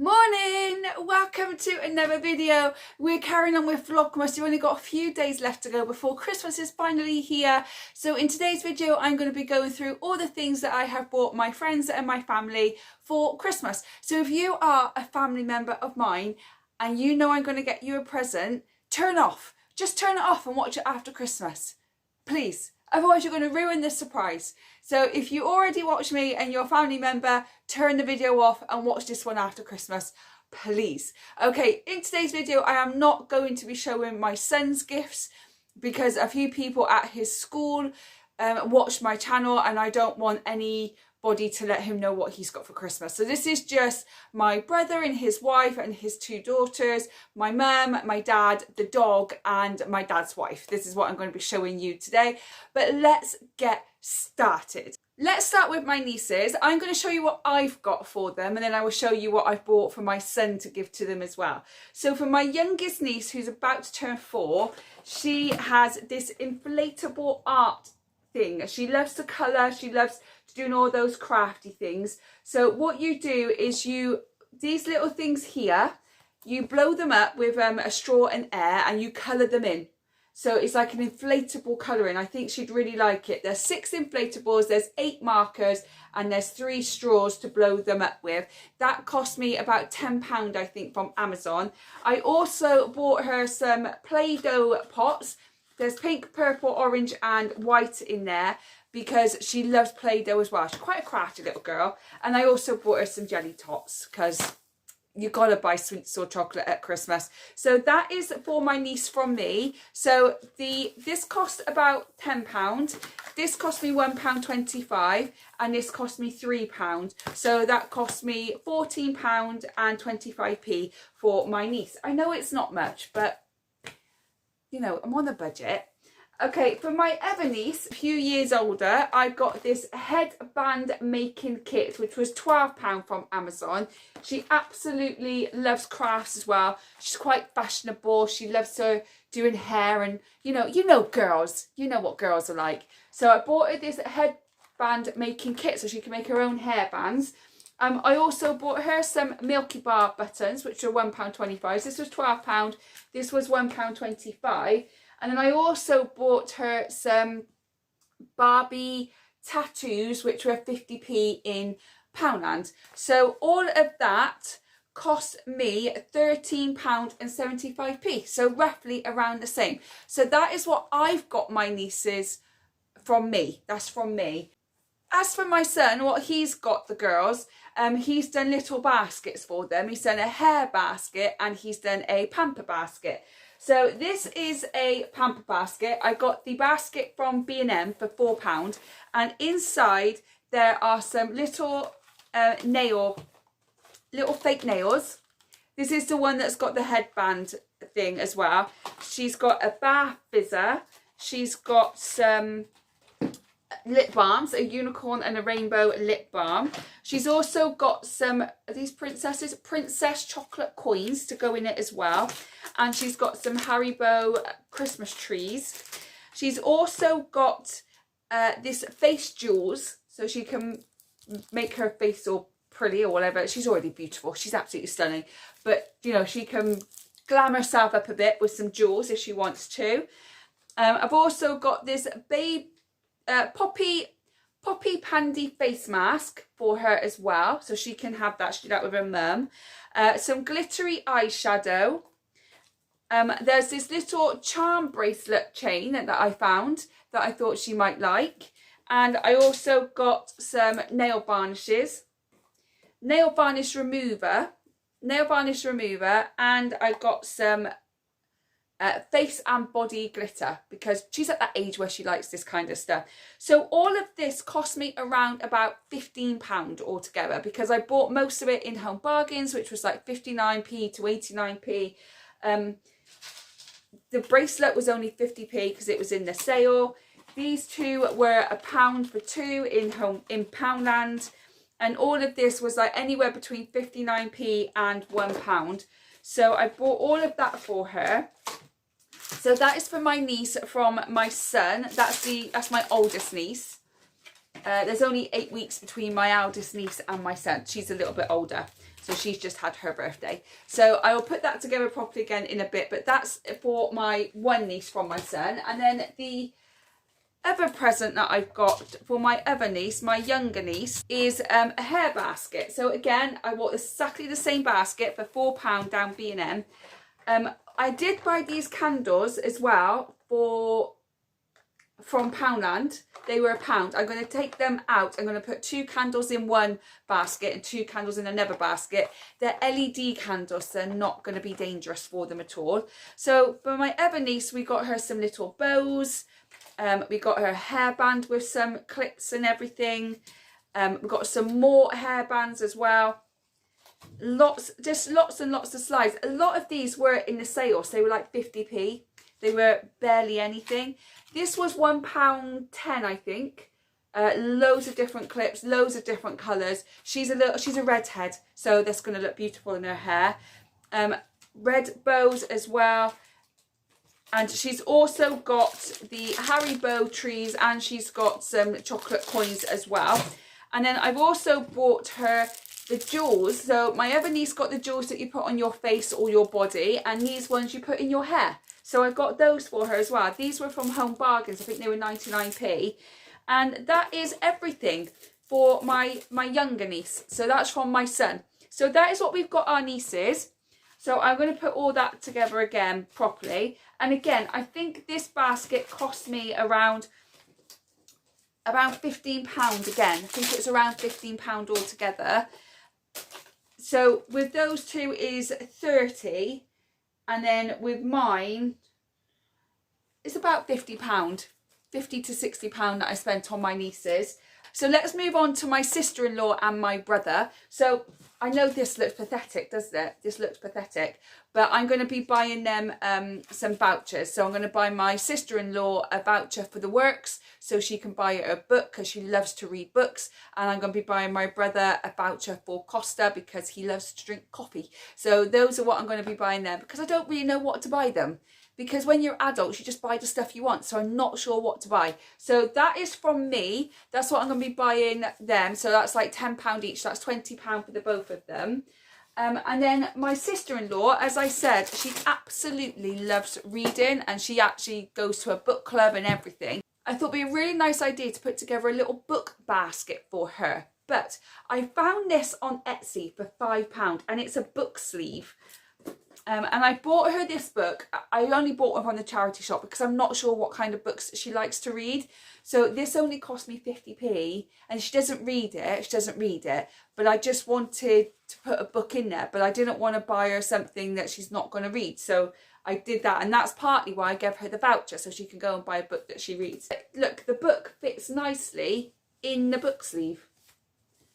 Morning! Welcome to another video. We're carrying on with Vlogmas. We've only got a few days left to go before Christmas is finally here. So in today's video, I'm going to be going through all the things that I have bought my friends and my family for Christmas. So if you are a family member of mine and you know I'm going to get you a present, turn off. Just turn it off and watch it after Christmas. Please. Otherwise you're going to ruin the surprise. So if you already watch me and you're a family member, turn the video off and watch this one after Christmas, please. Okay, in today's video I am not going to be showing my son's gifts because a few people at his school watched my channel and I don't want anybody to let him know what he's got for Christmas. So this is just my brother and his wife and his two daughters, my mum, my dad, the dog and my dad's wife. This is what I'm going to be showing you today. But let's get started. Let's start with my nieces. I'm going to show you what I've got for them and then I will show you what I've bought for my son to give to them as well. So for my youngest niece who's about to turn 4, she has this inflatable art thing. She loves to colour, she loves doing all those crafty things. So what you do is these little things here, you blow them up with a straw and air and you colour them in. So it's like an inflatable colouring. I think she'd really like it. There's 6 inflatables, there's 8 markers and there's 3 straws to blow them up with. That cost me about £10 I think from Amazon. I also bought her some Play-Doh pots. There's pink, purple, orange and white in there because she loves Play-Doh as well. She's quite a crafty little girl. And I also bought her some jelly tots because you got to buy sweets or chocolate at Christmas. So that is for my niece from me. So this cost about £10. This cost me £1.25 and this cost me £3. So that cost me £14 and 25p for my niece. I know it's not much, but you know, I'm on a budget. Okay, for my other niece, a few years older, I got this headband making kit, which was £12 from Amazon. She absolutely loves crafts as well. She's quite fashionable. She loves her doing hair and, you know girls. You know what girls are like. So I bought her this headband making kit so she can make her own hairbands. I also bought her some Milky Bar buttons, which are £1.25. This was £12. This was £1.25. And then I also bought her some Barbie tattoos, which were 50p in Poundland. So all of that cost me £13.75. So roughly around the same. So that is what I've got my nieces from me. That's from me. As for my son, what he's got the girls, he's done little baskets for them. He's done a hair basket and he's done a pamper basket. So this is a pamper basket. I got the basket from B&M for £4 and inside there are some little little fake nails. This is the one that's got the headband thing as well. She's got a bath fizzer. She's got some lip balms, a unicorn and a rainbow lip balm. She's also got some of these princess chocolate coins to go in it as well. And she's got some Haribo Christmas trees. She's also got this face jewels so she can make her face all pretty or whatever. She's already beautiful. She's absolutely stunning. But, you know, she can glam herself up a bit with some jewels if she wants to. I've also got this Poppy Pandy face mask for her as well, so she can have that. She did that with her mum. Some glittery eyeshadow. There's this little charm bracelet chain that I found that I thought she might like, and I also got some nail varnishes, nail varnish remover, and I got some face and body glitter because she's at that age where she likes this kind of stuff. So all of this cost me around about £15 altogether because I bought most of it in Home Bargains, which was like 59p to 89p. The bracelet was only 50p because it was in the sale. These two were £1 for 2 in Poundland, and all of this was like anywhere between 59p and £1. So I bought all of that for her. So that is for my niece from my son. That's my oldest niece. There's only 8 weeks between my eldest niece and my son. She's a little bit older. So she's just had her birthday. So I will put that together properly again in a bit. But that's for my one niece from my son. And then the other present that I've got for my other niece, my younger niece, is a hair basket. So again, I bought exactly the same basket for £4 down B&M. I did buy these candles as well from Poundland. They were £1. I'm going to take them out. I'm going to put 2 candles in one basket and 2 candles in another basket. They're LED candles, so they're not going to be dangerous for them at all. So for my other niece, we got her some little bows. We got her a hairband with some clips and everything. We got some more hairbands as well. Just lots and lots of slides. A lot of these were in the sale, so they were like 50p. They were barely anything. This was £1.10, I think. Loads of different clips, loads of different colours. She's a redhead, so that's going to look beautiful in her hair. Red bows as well. And she's also got the Haribo trees, and she's got some chocolate coins as well. And then I've also bought her the jewels. So my other niece got the jewels that you put on your face or your body, and these ones you put in your hair. So I got those for her as well. These were from Home Bargains. I think they were 99p. And that is everything for my younger niece. So that's from my son. So that is what we've got our nieces. So I'm going to put all that together again properly. And again, I think this basket cost me around £15 again. I think it's around £15 altogether. So with those two is 30, and then with mine it's about £50, £50 to £60 that I spent on my nieces. So let's move on to my sister-in-law and my brother. So I know this looks pathetic, doesn't it? This looks pathetic. But I'm going to be buying them some vouchers. So I'm going to buy my sister-in-law a voucher for the works, so she can buy her a book because she loves to read books. And I'm going to be buying my brother a voucher for Costa because he loves to drink coffee. So those are what I'm going to be buying them, because I don't really know what to buy them. Because when you're adults, you just buy the stuff you want. So I'm not sure what to buy. So that is from me. That's what I'm going to be buying them. So that's like £10 each. That's £20 for the both of them. And then my sister-in-law, as I said, she absolutely loves reading. And she actually goes to a book club and everything. I thought it'd be a really nice idea to put together a little book basket for her. But I found this on Etsy for £5. And it's a book sleeve. And I bought her this book. I only bought one from the charity shop because I'm not sure what kind of books she likes to read. So this only cost me 50p, and she doesn't read it. But I just wanted to put a book in there, but I didn't want to buy her something that she's not going to read. So I did that, and that's partly why I gave her the voucher, so she can go and buy a book that she reads. Look, the book fits nicely in the book sleeve,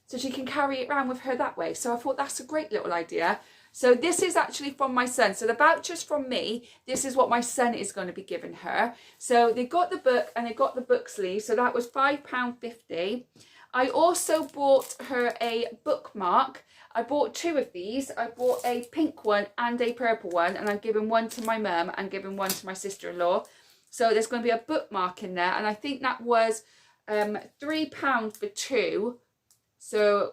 so she can carry it around with her that way. So I thought that's a great little idea. So this is actually from my son. So the voucher's from me. This is what my son is going to be giving her. So they got the book and they got the book sleeve. So that was £5.50. I also bought her a bookmark. I bought 2 of these. I bought a pink one and a purple one. And I'm giving one to my mum and giving one to my sister-in-law. So there's going to be a bookmark in there. And I think that was £3 for 2. So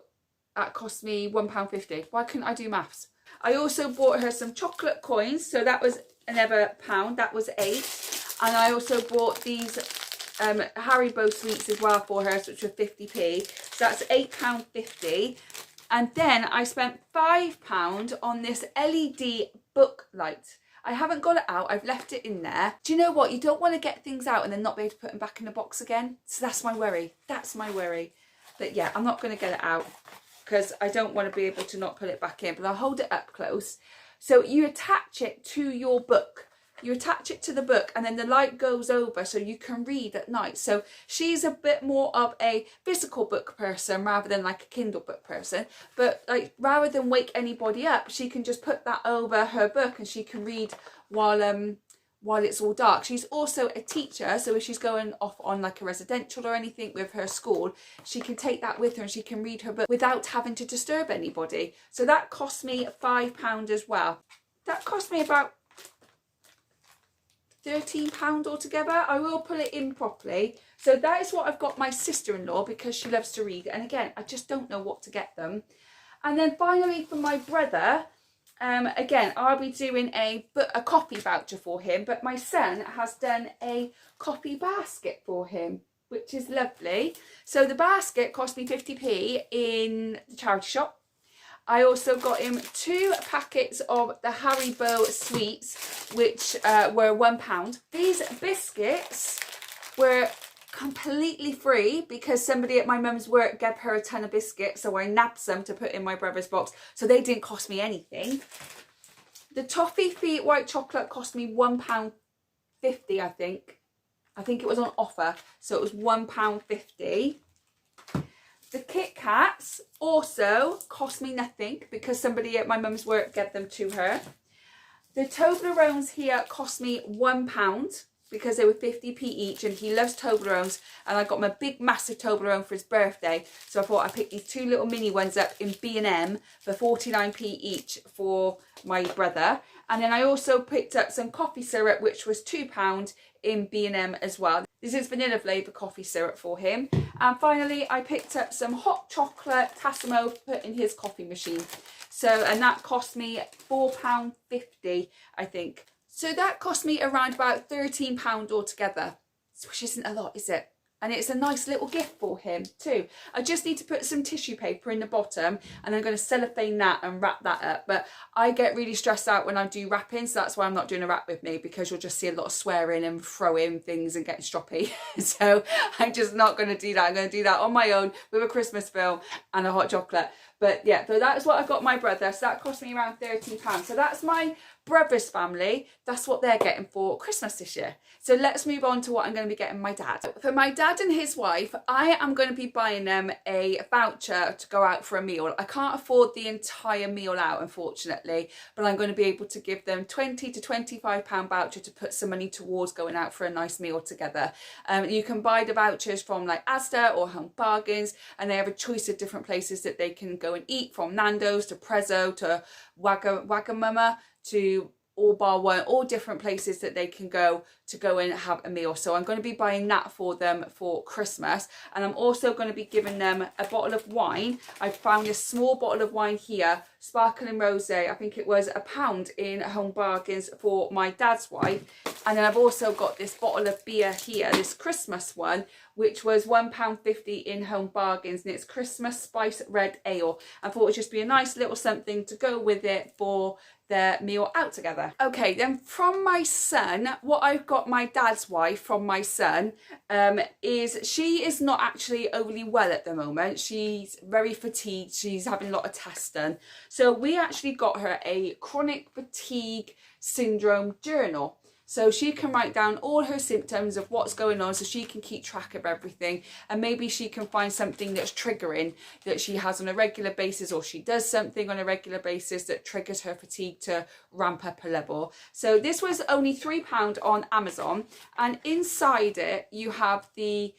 that cost me £1.50. Why couldn't I do maths? I also bought her some chocolate coins, so that was another £1, that was 8. And I also bought these Haribo sweets as well for her, which were 50p. So that's £8.50. And then I spent £5 on this LED book light. I haven't got it out, I've left it in there. Do you know what? You don't want to get things out and then not be able to put them back in the box again. So that's my worry. That's my worry. But yeah, I'm not going to get it out, because I don't want to be able to not put it back in, but I'll hold it up close. So you attach it to your book. You attach it to the book, and then the light goes over so you can read at night. So she's a bit more of a physical book person rather than like a Kindle book person. But like, rather than wake anybody up, she can just put that over her book and she can read while it's all dark. She's also a teacher, so if she's going off on like a residential or anything with her school, she can take that with her and she can read her book without having to disturb anybody. So that cost me £5 as well. That cost me about £13 altogether. I will put it in properly. So that is what I've got my sister-in-law, because she loves to read. And again, I just don't know what to get them. And then finally for my brother, again, I'll be doing a coffee voucher for him, but my son has done a coffee basket for him, which is lovely. So the basket cost me 50p in the charity shop. I also got him 2 packets of the Haribo sweets, which were £1. These biscuits were completely free because somebody at my mum's work gave her a ton of biscuits, so I nabbed some to put in my brother's box, so they didn't cost me anything. The toffee feet white chocolate cost me £1.50, I think. I think it was on offer, so it was £1.50. The Kit Kats also cost me nothing because somebody at my mum's work gave them to her. The Toblerones here cost me £1 because they were 50p each, and he loves Toblerones, and I got him a big massive Toblerone for his birthday, so I thought I'd pick these 2 little mini ones up in B&M for 49p each for my brother. And then I also picked up some coffee syrup, which was £2 in B&M as well. This is vanilla flavour coffee syrup for him. And finally, I picked up some hot chocolate Tassimo to put in his coffee machine. So, and that cost me £4.50, I think. So that cost me around about £13 altogether, which isn't a lot, is it? And it's a nice little gift for him too. I just need to put some tissue paper in the bottom, and I'm going to cellophane that and wrap that up. But I get really stressed out when I do wrapping, so that's why I'm not doing a wrap with me, because you'll just see a lot of swearing and throwing things and getting stroppy. So I'm just not going to do that. I'm going to do that on my own with a Christmas film and a hot chocolate. But yeah, so that's what I got my brother. So that cost me around £13. So that's my brother's family. That's what they're getting for Christmas this year. So let's move on to what I'm going to be getting my dad. For my dad and his wife, I am going to be buying them a voucher to go out for a meal. I can't afford the entire meal out, unfortunately, but I'm going to be able to give them £20 to £25 voucher to put some money towards going out for a nice meal together. You can buy the vouchers from like Asda or Home Bargains, and they have a choice of different places that they can go and eat, from Nando's to Prezzo to Wagamama to All Bar One, all different places that they can go to and have a meal. So I'm going to be buying that for them for Christmas, and I'm also going to be giving them a bottle of wine. I found this small bottle of wine here, sparkling rosé. I think it was £1 in Home Bargains for my dad's wife. And then I've also got this bottle of beer here, this Christmas one, which was £1.50 in Home Bargains, and it's Christmas Spice Red Ale. I thought it would just be a nice little something to go with it for their meal out together. Okay, then from my son, what I've got my dad's wife from my son is she is not actually overly well at the moment. She's very fatigued. She's having a lot of tests done. So we actually got her a chronic fatigue syndrome journal. So she can write down all her symptoms of what's going on, so she can keep track of everything, and maybe she can find something that's triggering that she has on a regular basis, or she does something on a regular basis that triggers her fatigue to ramp up a level. So this was only £3 on Amazon, and inside it you have the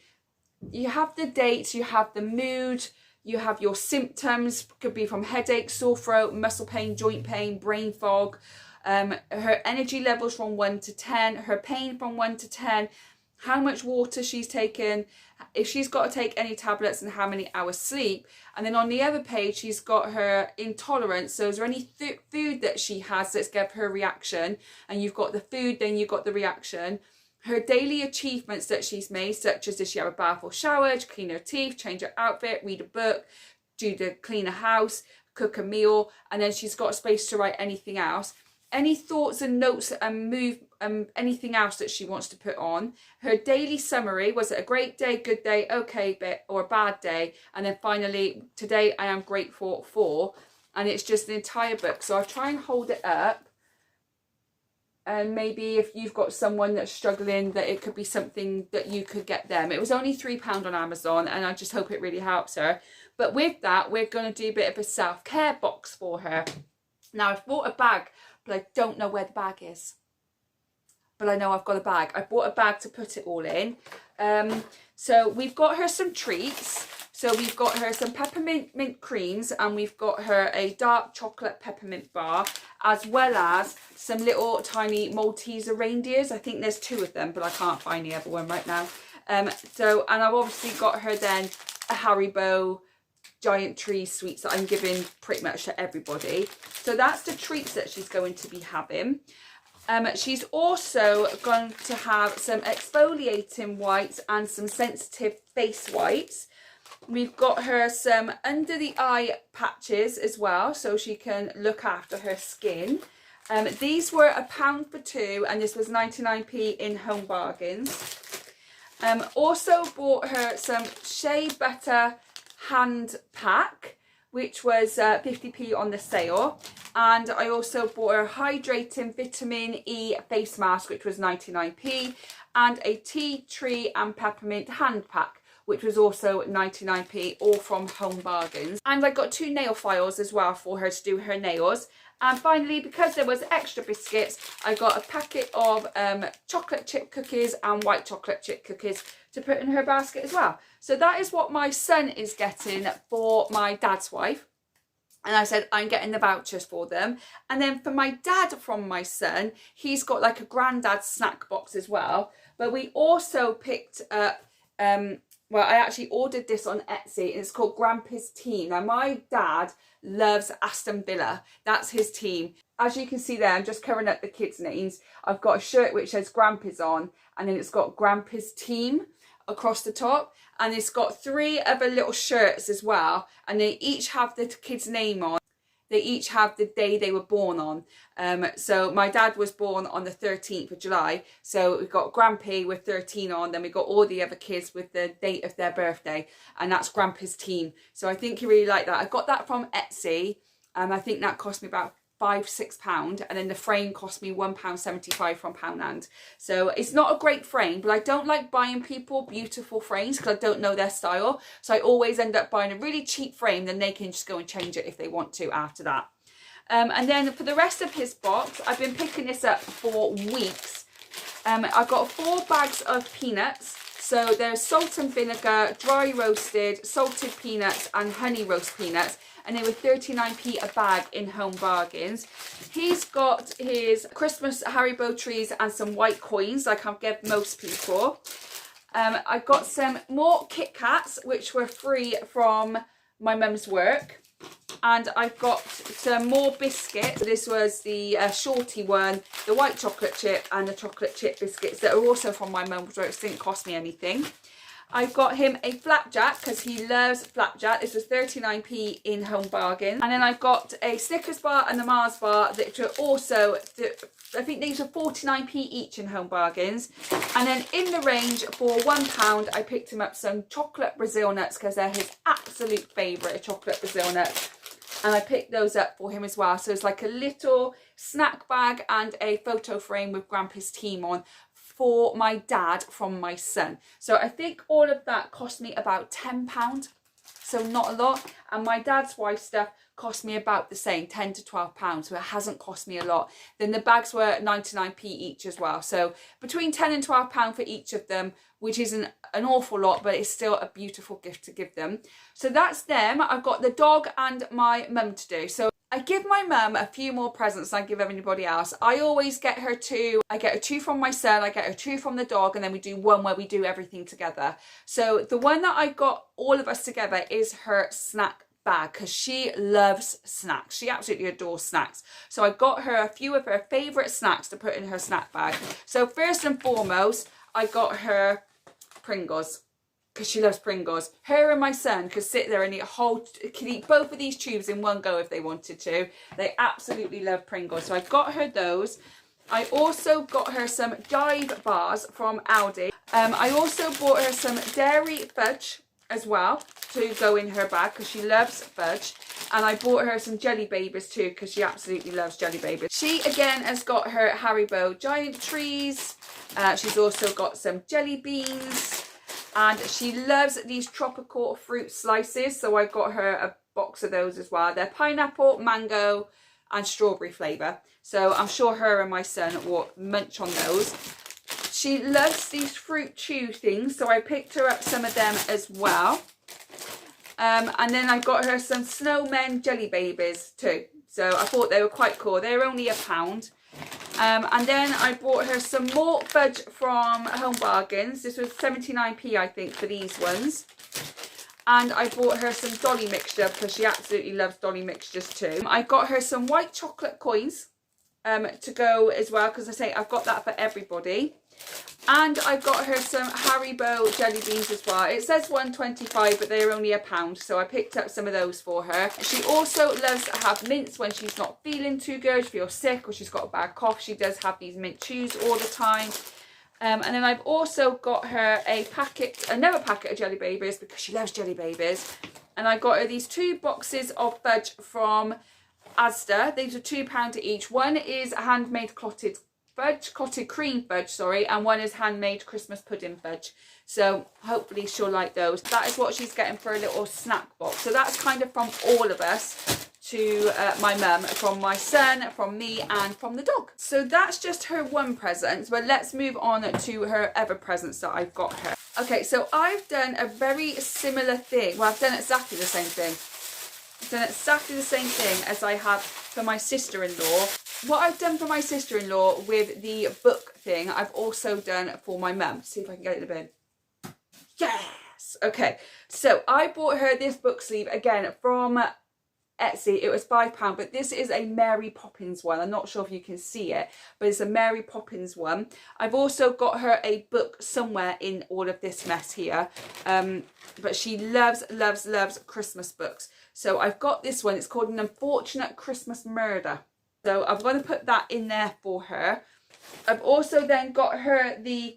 dates, you have the mood, you have your symptoms, could be from headache, sore throat, muscle pain, joint pain, brain fog. Her energy levels from 1 to 10, her pain from 1 to 10, how much water she's taken, if she's got to take any tablets, and how many hours sleep. And then on the other page, she's got her intolerance. So is there any food that she has that's given her a reaction? And you've got the food, then you've got the reaction. Her daily achievements that she's made, such as, does she have a bath or shower, to clean her teeth, change her outfit, read a book, clean a house, cook a meal, and then she's got space to write anything else. Any thoughts and notes and anything else that she wants to put on. Her daily summary, was it a great day, good day, okay, or a bad day? And then finally, today I am grateful for. And it's just an entire book. So I'll try and hold it up. And maybe if you've got someone that's struggling, that it could be something that you could get them. It was only £3 on Amazon, and I just hope it really helps her. But with that, we're going to do a bit of a self-care box for her. Now, I've bought a bag, but I don't know where the bag is. But I know I've got a bag. I bought a bag to put it all in. So we've got her some treats. So we've got her some peppermint mint creams, and we've got her a dark chocolate peppermint bar, as well as some little tiny Malteser reindeers. I think there's 2 of them, but I can't find the other one right now. And I've obviously got her then a Haribo giant tree sweets that I'm giving pretty much to everybody. So that's the treats that she's going to be having. She's also going to have some exfoliating wipes and some sensitive face wipes. We've got her some under the eye patches as well, so she can look after her skin. These were £1 for 2, and this was 99p in Home Bargains. Also bought her some shea butter hand pack, which was 50p on the sale. And I also bought her hydrating vitamin E face mask, which was 99p, and a tea tree and peppermint hand pack, which was also 99p, all from Home Bargains. And I got 2 nail files as well for her to do her nails. And finally, because there was extra biscuits, I got a packet of chocolate chip cookies and white chocolate chip cookies to put in her basket as well. So that is what my son is getting for my dad's wife. And I said, I'm getting the vouchers for them. And then for my dad from my son, he's got like a granddad snack box as well. But we also picked up, well, I actually ordered this on Etsy, and it's called Grandpa's Team. Now, my dad loves Aston Villa. That's his team. As you can see there, I'm just covering up the kids' names. I've got a shirt which says Grandpa's on, and then it's got Grandpa's Team across the top, and it's got 3 other little shirts as well, and they each have the kid's name on. They each have the day they were born on. So my dad was born on the 13th of July. So we've got Grandpa with 13 on. Then we've got all the other kids with the date of their birthday. And that's Grandpa's Team. So I think he really liked that. I got that from Etsy. I think that cost me about £5–6, and then the frame cost me £1.75 from Poundland. So it's not a great frame, but I don't like buying people beautiful frames because I don't know their style. So I always end up buying a really cheap frame, then they can just go and change it if they want to after that. And then for the rest of his box, I've been picking this up for weeks. I've got 4 bags of peanuts. So there's salt and vinegar, dry roasted, salted peanuts and honey roast peanuts. And they were 39p a bag in Home Bargains. He's got his Christmas Haribo trees and some white coins, like I've given most people. I got some more Kit Kats, which were free from my mum's work. And I've got some more biscuits. This was the shorty one, the white chocolate chip and the chocolate chip biscuits that are also from my mum's work. It didn't cost me anything. I've got him a flapjack because he loves flapjack. This was 39p in Home Bargains. And then I've got a Snickers bar and a Mars bar that are also, I think these are 49p each in Home Bargains. And then in the range for £1, I picked him up some chocolate Brazil nuts because they're his absolute favourite, chocolate Brazil nuts. And I picked those up for him as well. So it's like a little snack bag and a photo frame with Grandpa's Team on for my dad from my son. So I think all of that cost me about £10, so not a lot. And my dad's wife stuff cost me about the same, £10 to £12, so it hasn't cost me a lot. Then the bags were 99p each as well, so between £10 and £12 for each of them, which isn't an awful lot, but it's still a beautiful gift to give them. So that's them. I've got the dog and my mum to do. So I give my mum a few more presents than I give anybody else. I always get her 2. I get her 2 from my son, I get her 2 from the dog, and then we do one where we do everything together. So the one that I got all of us together is her snack bag because she loves snacks. She absolutely adores snacks. So I got her a few of her favourite snacks to put in her snack bag. So first and foremost, I got her Pringles, because she loves Pringles. Her and my son could sit there and could eat both of these tubes in one go if they wanted to. They absolutely love Pringles. So I got her those. I also got her some Jive bars from Aldi. I also bought her some dairy fudge as well to go in her bag because she loves fudge. And I bought her some jelly babies too because she absolutely loves jelly babies. She again has got her Haribo giant trees. She's also got some jelly beans. And she loves these tropical fruit slices. So I got her a box of those as well. They're pineapple, mango and strawberry flavour. So I'm sure her and my son will munch on those. She loves these fruit chew things. So I picked her up some of them as well. And then I got her some snowmen jelly babies too. So I thought they were quite cool. They were only £1. And then I bought her some more fudge from Home Bargains. This was 79p I think for these ones. And I bought her some dolly mixture because she absolutely loves dolly mixtures too. I got her some white chocolate coins to go as well, because I say I've got that for everybody. And I got her some Haribo jelly beans as well. It says 1.25, but they're only £1, so I picked up some of those for her. She also loves to have mints when she's not feeling too good, she feels sick, or she's got a bad cough. She does have these mint chews all the time. And then I've also got her another packet of Jelly Babies, because she loves Jelly Babies. And I got her these 2 boxes of fudge from Asda. These are £2 each. One is handmade clotted cream fudge, sorry, and one is handmade Christmas pudding fudge. So hopefully she'll like those. That is what she's getting for a little snack box. So that's kind of from all of us to my mum, from my son, from me, and from the dog. So that's just her one present, but let's move on to her other presents that I've got her. Okay, so I've done a very similar thing. Well, I've done exactly the same thing. I've done exactly the same thing as I have for my sister-in-law. What I've done for my sister-in-law with the book thing, I've also done for my mum. See if I can get it in the bin. Yes! Okay, so I bought her this book sleeve, again, from Etsy. It was £5, but this is a Mary Poppins one. I'm not sure if you can see it, but it's a Mary Poppins one. I've also got her a book somewhere in all of this mess here, but she loves Christmas books. So I've got this one. It's called An Unfortunate Christmas Murder. So I'm going to put that in there for her. I've also then got her the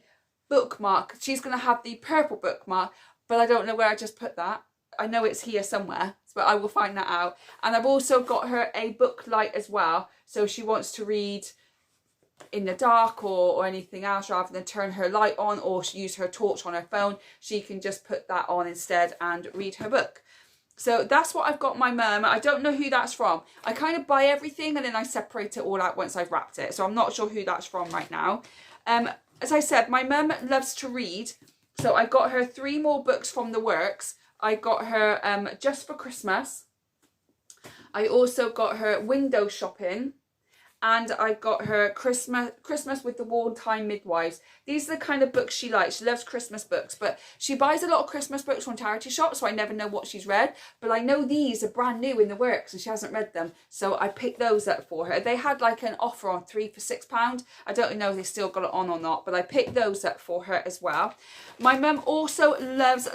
bookmark. She's going to have the purple bookmark, but I don't know where I just put that. I know it's here somewhere, but I will find that out. And I've also got her a book light as well. So she wants to read in the dark or anything else, rather than turn her light on or use her torch on her phone. She can just put that on instead and read her book. So that's what I've got my mum. I don't know who that's from. I kind of buy everything and then I separate it all out once I've wrapped it. So I'm not sure who that's from right now. As I said, my mum loves to read. So I got her 3 more books from the works. I got her Just for Christmas. I also got her Window Shopping. And I got her Christmas with the Wartime Midwives. These are the kind of books she likes. She loves Christmas books, but she buys a lot of Christmas books from charity shops, so I never know what she's read. But I know these are brand new in the works and she hasn't read them, so I picked those up for her. They had like an offer on 3 for £6. I don't know if they still got it on or not, but I picked those up for her as well. My mum also loves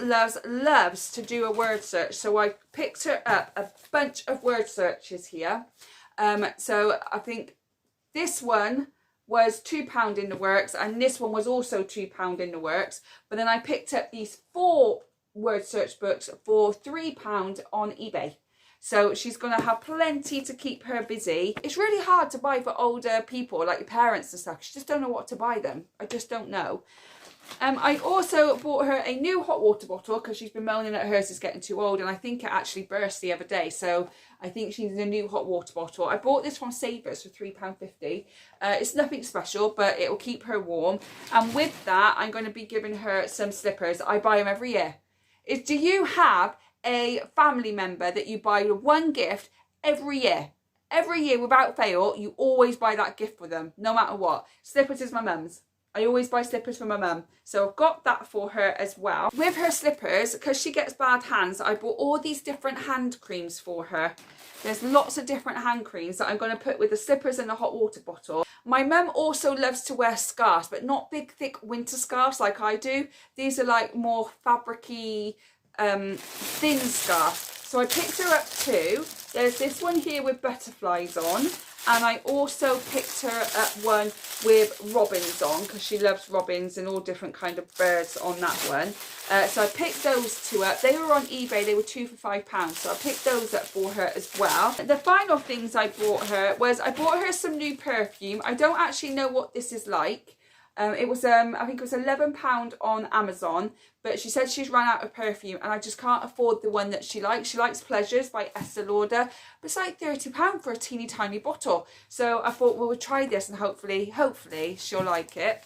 to do a word search, so I picked her up a bunch of word searches here. So I think this one was £2 in the works, and this one was also £2 in the works. But then I picked up these 4 word search books for £3 on eBay. So she's going to have plenty to keep her busy. It's really hard to buy for older people, like your parents and stuff. You just don't know what to buy them. I just don't know. I also bought her a new hot water bottle because she's been moaning that hers is getting too old, and I think it actually burst the other day, so I think she needs a new hot water bottle. I bought this from Savers for £3.50. It's nothing special, but it will keep her warm. And with that, I'm going to be giving her some slippers. I buy them every year. Do you have a family member that you buy one gift every year? Every year, without fail, you always buy that gift for them, no matter what. Slippers is my mum's. I always buy slippers for my mum, so I've got that for her as well. With her slippers, because she gets bad hands, I bought all these different hand creams for her. There's lots of different hand creams that I'm going to put with the slippers and the hot water bottle. My mum also loves to wear scarves, but not big, thick winter scarves like I do. These are like more fabricy, thin scarves. So I picked her up 2. There's this one here with butterflies on. And I also picked her up one with robins on, because she loves robins and all different kind of birds on that one. So I picked those 2 up. They were on eBay. They were 2 for £5. So I picked those up for her as well. The final things I bought her was I bought her some new perfume. I don't actually know what this is like. It was I think it was £11 on Amazon, but she said she's run out of perfume and I just can't afford the one that she likes. She likes Pleasures by Estee Lauder, but it's like £30 for a teeny tiny bottle. So I thought, well, we'll try this and hopefully she'll like it.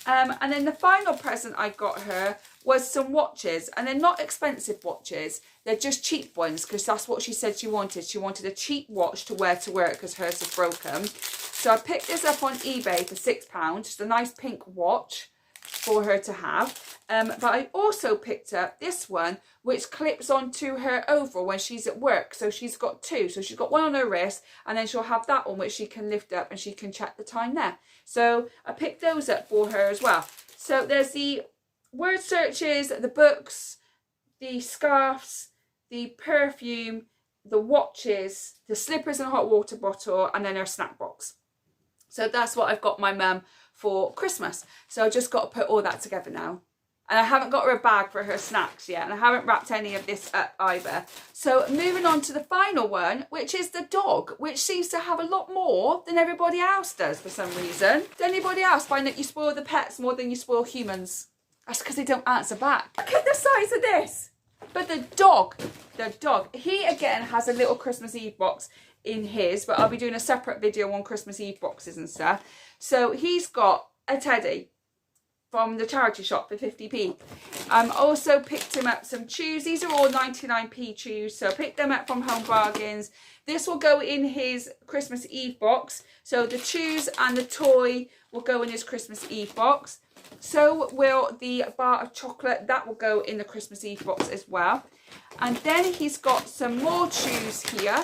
And then the final present I got her was some watches, and they're not expensive watches. They're just cheap ones, because that's what she said she wanted. She wanted a cheap watch to wear to work because hers is broken. So I picked this up on eBay for £6. Just a nice pink watch for her to have. But I also picked up this one, which clips onto her overall when she's at work. So she's got two. So she's got one on her wrist, and then she'll have that one which she can lift up and she can check the time there. So I picked those up for her as well. So there's the word searches, the books, the scarves, the perfume, the watches, the slippers and a hot water bottle, and then her snack box. So that's what I've got my mum for Christmas. So I just got to put all that together now. And I haven't got her a bag for her snacks yet, and I haven't wrapped any of this up either. So moving on to the final one, which is the dog, which seems to have a lot more than everybody else does for some reason. Does anybody else find that you spoil the pets more than you spoil humans? That's because they don't answer back. Look at the size of this. But the dog, he again has a little Christmas Eve box in his, but I'll be doing a separate video on Christmas Eve boxes and stuff. So he's got a teddy from the charity shop for 50p. Also picked him up some chews. These are all 99p chews, so picked them up from Home Bargains. This will go in his Christmas Eve box. So the chews and the toy will go in his Christmas Eve box. So will the bar of chocolate. That will go in the Christmas Eve box as well. And then he's got some more chews here.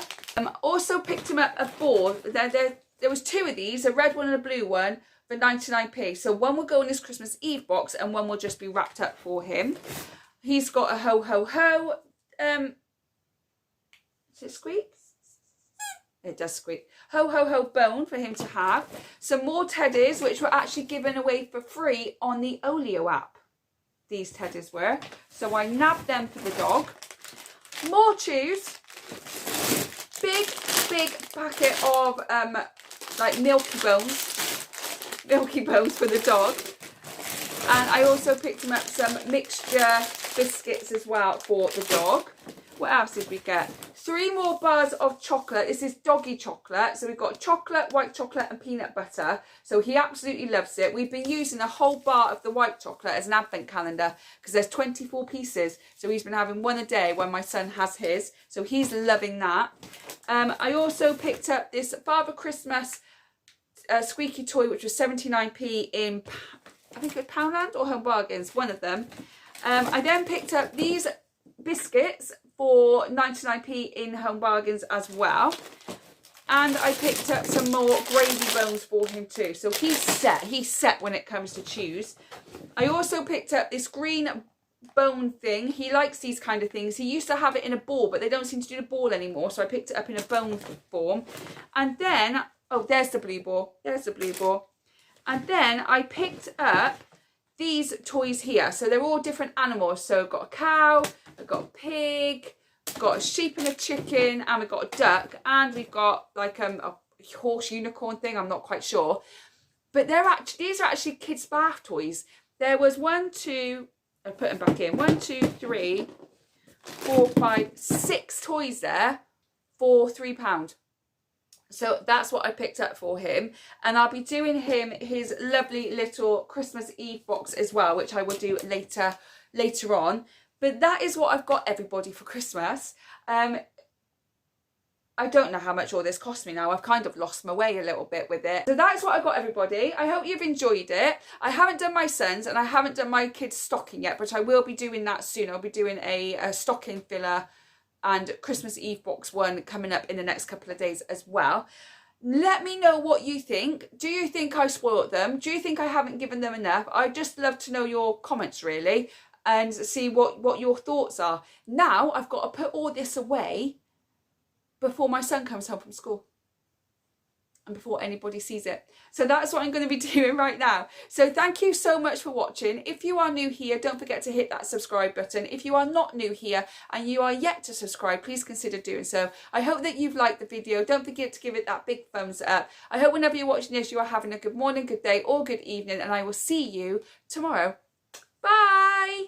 Also picked him up a ball. There was two of these, a red one and a blue one, for 99p. So one will go in his Christmas Eve box and one will just be wrapped up for him. He's got a ho ho ho. Does it squeak? It does squeak. Ho ho ho bone for him to have. Some more teddies, which were actually given away for free on the Olio app. These teddies were. So I nabbed them for the dog. More chews. Big packet of like Milky Bones for the dog. And I also picked him up some mixture biscuits as well for the dog. What else did we get? 3 more bars of chocolate. This is doggy chocolate. So we've got chocolate, white chocolate and peanut butter. So he absolutely loves it. We've been using a whole bar of the white chocolate as an advent calendar because there's 24 pieces. So he's been having one a day when my son has his. So he's loving that. I also picked up this Father Christmas squeaky toy, which was 79p in, I think it was Poundland or Home Bargains, one of them. I then picked up these biscuits for 99p in Home Bargains as well. And I picked up some more gravy bones for him too. So he's set when it comes to chews. I also picked up this green bone thing. He likes these kind of things. He used to have it in a ball, but they don't seem to do the ball anymore. So I picked it up in a bone form. And then, oh, there's the blue ball. There's the blue ball. And then I picked up these toys here. So they're all different animals. So I've got a cow, I've got a pig, I've got a sheep and a chicken, and we've got a duck, and we've got like a horse unicorn thing. I'm not quite sure. But these are actually kids' bath toys. There was 1, 2, I put them back in. 1, 2, 3, 4, 5, 6 toys there for £3. So that's what I picked up for him. And I'll be doing him his lovely little Christmas Eve box as well, which I will do later on. But that is what I've got everybody for Christmas. I don't know how much all this cost me now. I've kind of lost my way a little bit with it. So that's what I got everybody. I hope you've enjoyed it. I haven't done my son's and I haven't done my kids' stocking yet, but I will be doing that soon. I'll be doing a stocking filler and Christmas Eve box one coming up in the next couple of days as well. Let me know what you think. Do you think I spoiled them? Do you think I haven't given them enough? I'd just love to know your comments really and see what your thoughts are. Now I've got to put all this away before my son comes home from school and before anybody sees it. So that's what I'm going to be doing right now. So thank you so much for watching. If you are new here, don't forget to hit that subscribe button. If you are not new here and you are yet to subscribe, please consider doing so. I hope that you've liked the video. Don't forget to give it that big thumbs up. I hope whenever you're watching this, you are having a good morning, good day or good evening, and I will see you tomorrow. Bye.